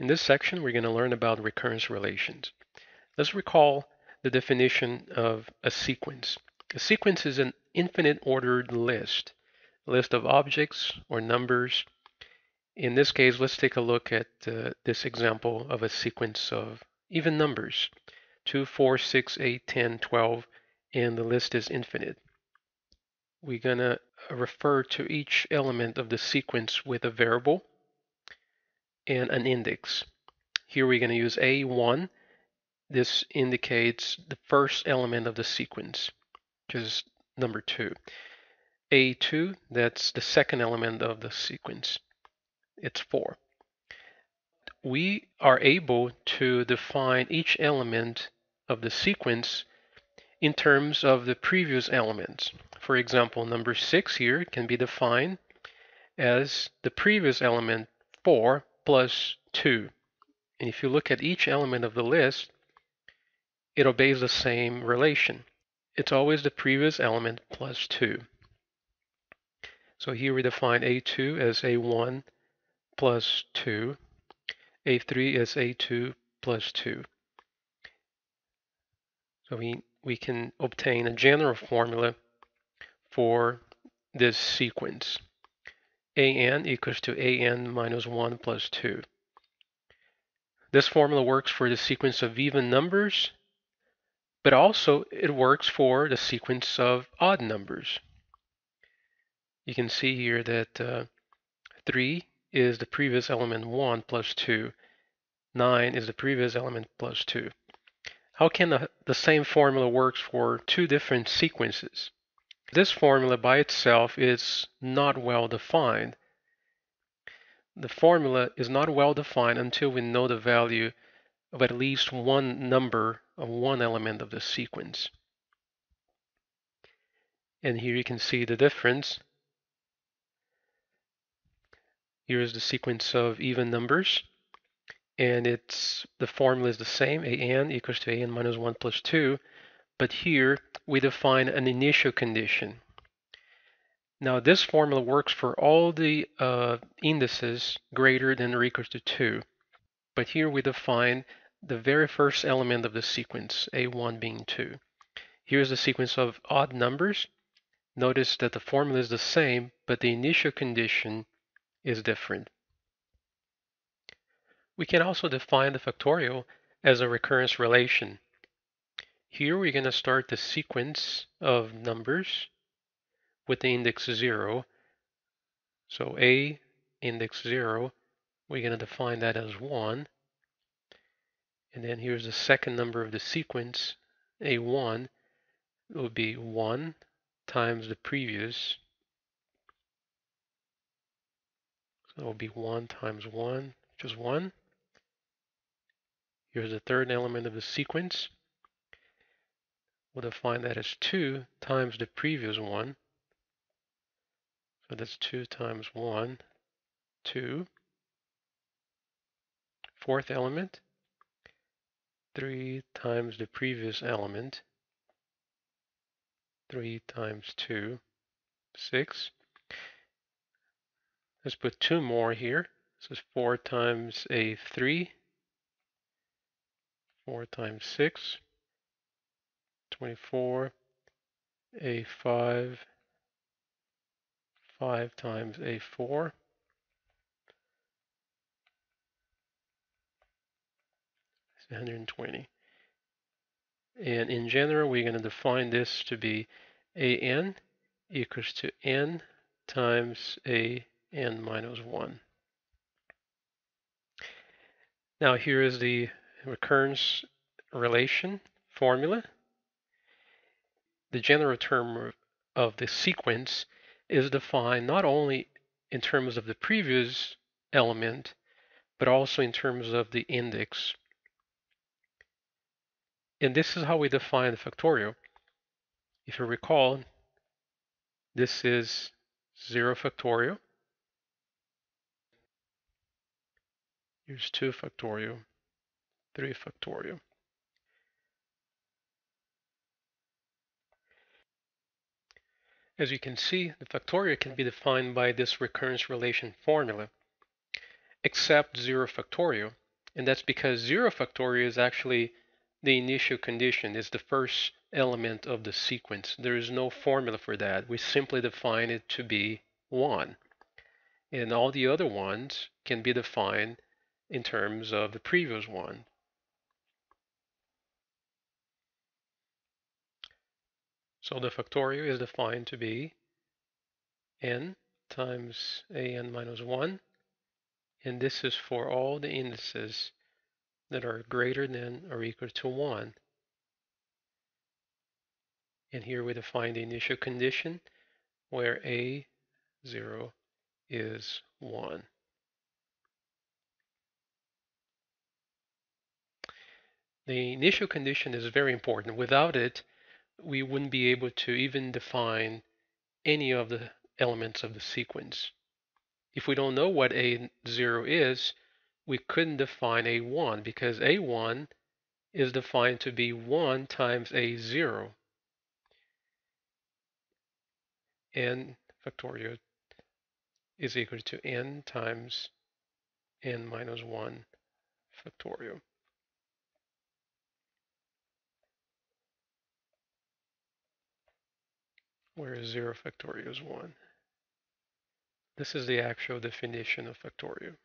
In this section, we're going to learn about recurrence relations. Let's recall the definition of a sequence. A sequence is an infinite ordered list, a list of objects or numbers. In this case, let's take a look at this example of a sequence of even numbers, 2, 4, 6, 8, 10, 12, and the list is infinite. We're going to refer to each element of the sequence with a variable and an index. Here we're going to use A1. This indicates the first element of the sequence, which is number 2. A2, that's the second element of the sequence. It's 4. We are able to define each element of the sequence in terms of the previous elements. For example, number 6 here can be defined as the previous element 4 plus 2. And if you look at each element of the list, it obeys the same relation. It's always the previous element plus 2. So here we define A2 as A1 plus 2, A3 as A2 plus 2. So we can obtain a general formula for this sequence. AN equals to AN minus 1 plus 2. This formula works for the sequence of even numbers, but also it works for the sequence of odd numbers. You can see here that 3 is the previous element 1 plus 2. 9 is the previous element plus 2. How can the same formula work for two different sequences? This formula by itself is not well defined. The formula is not well defined until we know the value of at least one number of one element of the sequence. And here you can see the difference. Here is the sequence of even numbers, and the formula is the same, AN equals to AN minus 1 plus 2, but here we define an initial condition. Now this formula works for all the indices greater than or equals to 2, but here we define the very first element of the sequence, A1 being 2. Here's the sequence of odd numbers. Notice that the formula is the same, but the initial condition is different. We can also define the factorial as a recurrence relation. Here we're going to start the sequence of numbers with the index 0. So A index 0, we're going to define that as 1. And then here's the second number of the sequence, A1. It would be 1 times the previous. So it will be 1 times 1, which is 1. Here's the third element of the sequence. We'll define that as 2 times the previous one. So that's 2 times 1, 2. Fourth element, 3 times the previous element. 3 times 2, 6. Let's put 2 more here. This is 4 times A3. 4 times 6, 24. A5, 5 times A4. 120. And in general, we're going to define this to be AN equals to N times AN minus 1. Now here is the recurrence relation formula. The general term of the sequence is defined not only in terms of the previous element, but also in terms of the index. And this is how we define the factorial. If you recall, this is 0 factorial. Here's 2 factorial, 3 factorial. As you can see, the factorial can be defined by this recurrence relation formula, except 0 factorial. And that's because 0 factorial is actually the initial condition, is the first element of the sequence. There is no formula for that. We simply define it to be 1. And all the other ones can be defined in terms of the previous one. So the factorial is defined to be n times an minus 1. And this is for all the indices that are greater than or equal to 1. And here we define the initial condition where a0 is 1. The initial condition is very important. Without it, we wouldn't be able to even define any of the elements of the sequence. If we don't know what a0 is, we couldn't define a1 because a1 is defined to be 1 times a0. N factorial is equal to n times n minus 1 factorial, where 0 factorial is 1. This is the actual definition of factorial.